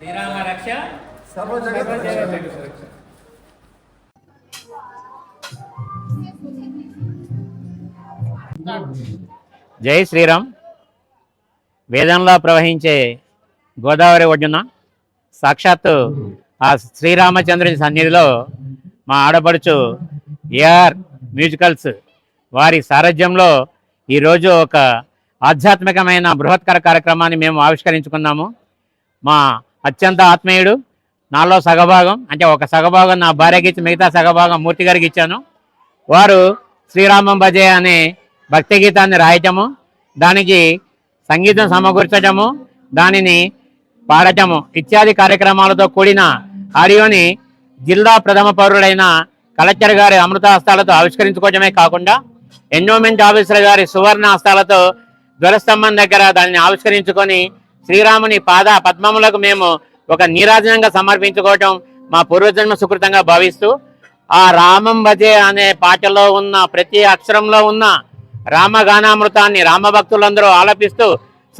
శ్రీరామ రక్ష జై శ్రీరామ్. వేదంలో ప్రవహించే గోదావరి ఒడ్డున సాక్షాత్తు ఆ శ్రీరామచంద్రుని సన్నిధిలో మా ఆడపడుచు ఏఆర్ మ్యూజికల్స్ వారి సారథ్యంలో ఈరోజు ఒక ఆధ్యాత్మికమైన బృహత్కర కార్యక్రమాన్ని మేము ఆవిష్కరించుకున్నాము. మా అత్యంత ఆత్మీయుడు, నాలో సగభాగం అంటే ఒక సగభాగం నా భార్యకి ఇచ్చి మిగతా సగభాగం మూర్తి గారికి ఇచ్చాను. వారు శ్రీరామం భజే అనే భక్తి గీతాన్ని రాయటము, దానికి సంగీతం సమకూర్చటము, దానిని పాడటము ఇత్యాది కార్యక్రమాలతో కూడిన ఆడియోని జిల్లా ప్రథమ పౌరుడైన కలెక్టర్ గారి అమృత హస్తాలతో ఆవిష్కరించుకోవడమే కాకుండా ఎండోమెంట్ ఆఫీసర్ గారి సువర్ణ హస్తాలతో ధ్వజస్తంభం దగ్గర దాన్ని ఆవిష్కరించుకొని శ్రీరాముని పాద పద్మములకు మేము ఒక నీరాజనంగా సమర్పించుకోవటం మా పూర్వజన్మ సుకృతంగా భావిస్తూ, ఆ రామం భజే అనే పాటలో ఉన్న ప్రతి అక్షరంలో ఉన్న రామగానామృతాన్ని రామభక్తులందరూ ఆలపిస్తూ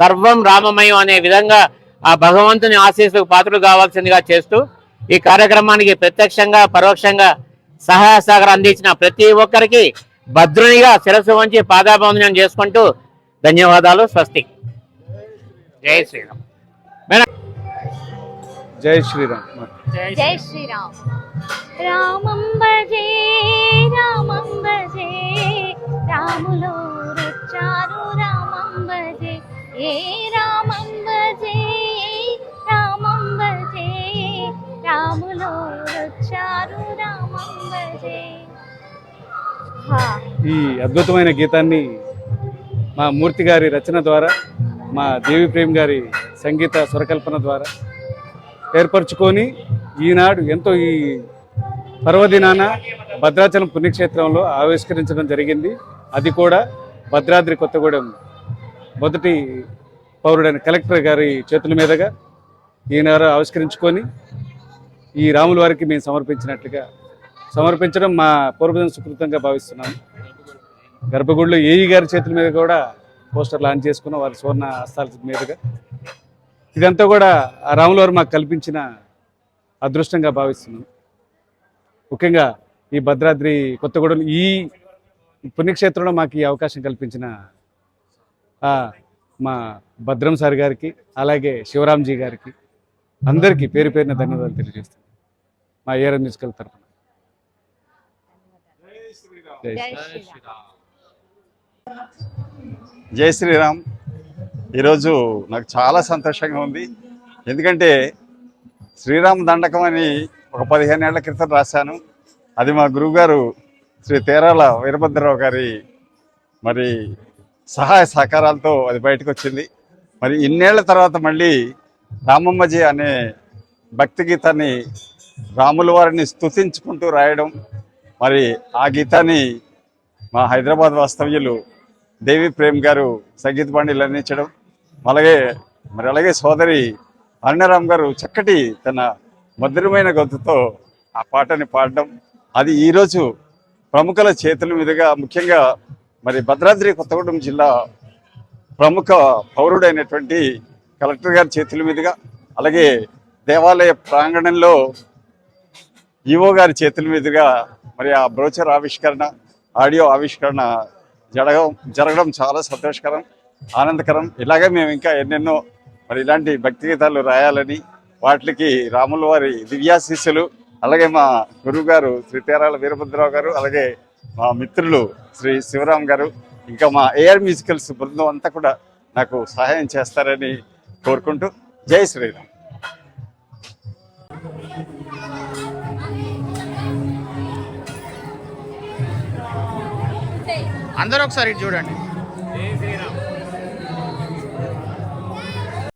సర్వం రామమయం అనే విధంగా ఆ భగవంతుని ఆశీస్సుకు పాత్రలు కావాల్సిందిగా చేస్తూ ఈ కార్యక్రమానికి ప్రత్యక్షంగా పరోక్షంగా సహాయ సహకారం అందించిన ప్రతి ఒక్కరికి భద్రునిగా శిరస్సు వంచి పాదాభివందనం చేసుకుంటూ ధన్యవాదాలు. స్వస్తి. జై శ్రీరామ్. జై శ్రీరామ్. జై శ్రీరామ్. రామం భజే రామం భజే రాములో వచ్చారు రామం భజే ఏ రామం భజే రామం భజే రాములో వచ్చారు రామం భజే. ఈ అద్భుతమైన గీతాన్ని మా మూర్తి గారి రచన ద్వారా, మా దేవి ప్రేమ్ గారి సంగీత స్వరకల్పన ద్వారా ఏర్పరచుకొని ఈనాడు ఎంతో ఈ పర్వదినాన భద్రాచలం పుణ్యక్షేత్రంలో ఆవిష్కరించడం జరిగింది. అది కూడా భద్రాద్రి కొత్తగూడెం మొదటి పౌరుడైన కలెక్టర్ గారి చేతుల మీదుగా ఈనాడు ఆవిష్కరించుకొని ఈ రాముల వారికి మేము సమర్పించడం మా పూర్వజన్మ సుకృతంగా భావిస్తున్నాము. గర్భగుడిలో ఏఈ గారి చేతుల మీద కూడా పోస్టర్ లాంచ్ చేసుకున్నాం, వారి సువర్ణ హస్తాల మీదుగా. ఇదంతా కూడా ఆ రాముల వారు మాకు కల్పించిన అదృష్టంగా భావిస్తున్నాం. ముఖ్యంగా ఈ భద్రాద్రి కొత్తగూడెం ఈ పుణ్యక్షేత్రంలో మాకు ఈ అవకాశం కల్పించిన మా భద్రం సార్ గారికి, అలాగే శివరాంజీ గారికి, అందరికీ పేరు పేరున ధన్యవాదాలు తెలియజేస్తాను మా ఏఆర్ మ్యూజికల్ తరఫున. జై శ్రీరామ్. ఈరోజు నాకు చాలా సంతోషంగా ఉంది. ఎందుకంటే శ్రీరామ దండకం అని ఒక 15 ఏళ్ల క్రితం రాశాను. అది మా గురువుగారు శ్రీ తేరాల వీరభద్రరావు గారి మరి సహాయ సహకారాలతో అది బయటకు వచ్చింది. మరి ఇన్నేళ్ల తర్వాత మళ్ళీ రామమ్మజీ అనే భక్తి గీతాన్ని రాముల వారిని స్తుతించుకుంటూ రాయడం, మరి ఆ గీతాన్ని మా హైదరాబాద్ వాస్తవ్యులు దేవి ప్రేమ్ గారు సంగీత బాండీలు అందించడం, అలాగే సోదరి అరుణరామ్ గారు చక్కటి తన మధురమైన గొంతుతో ఆ పాటని పాడడం, అది ఈరోజు ప్రముఖుల చేతుల మీదుగా, ముఖ్యంగా మరి భద్రాద్రి కొత్తగూడెం జిల్లా ప్రముఖ పౌరుడైనటువంటి కలెక్టర్ గారి చేతుల మీదుగా, అలాగే దేవాలయ ప్రాంగణంలో ఈవో గారి చేతుల మీదుగా మరి ఆ బ్రోచర్ ఆవిష్కరణ, ఆడియో ఆవిష్కరణ జరగడం చాలా సంతోషకరం, ఆనందకరం. ఇలాగే మేము ఇంకా ఎన్నెన్నో మరి ఇలాంటి భక్తి గీతాలు రాయాలని, వాటికి రాముల వారి దివ్యాశీస్సులు, అలాగే మా గురువు గారు శ్రీ తేరాల వీరభద్రరావు గారు, అలాగే మా మిత్రులు శ్రీ శివరాం గారు, ఇంకా మా ఏఆర్ మ్యూజికల్స్ బృందం అంతా కూడా నాకు సహాయం చేస్తారని కోరుకుంటూ జై శ్రీరామ్. అందరూ ఒకసారి చూడండి.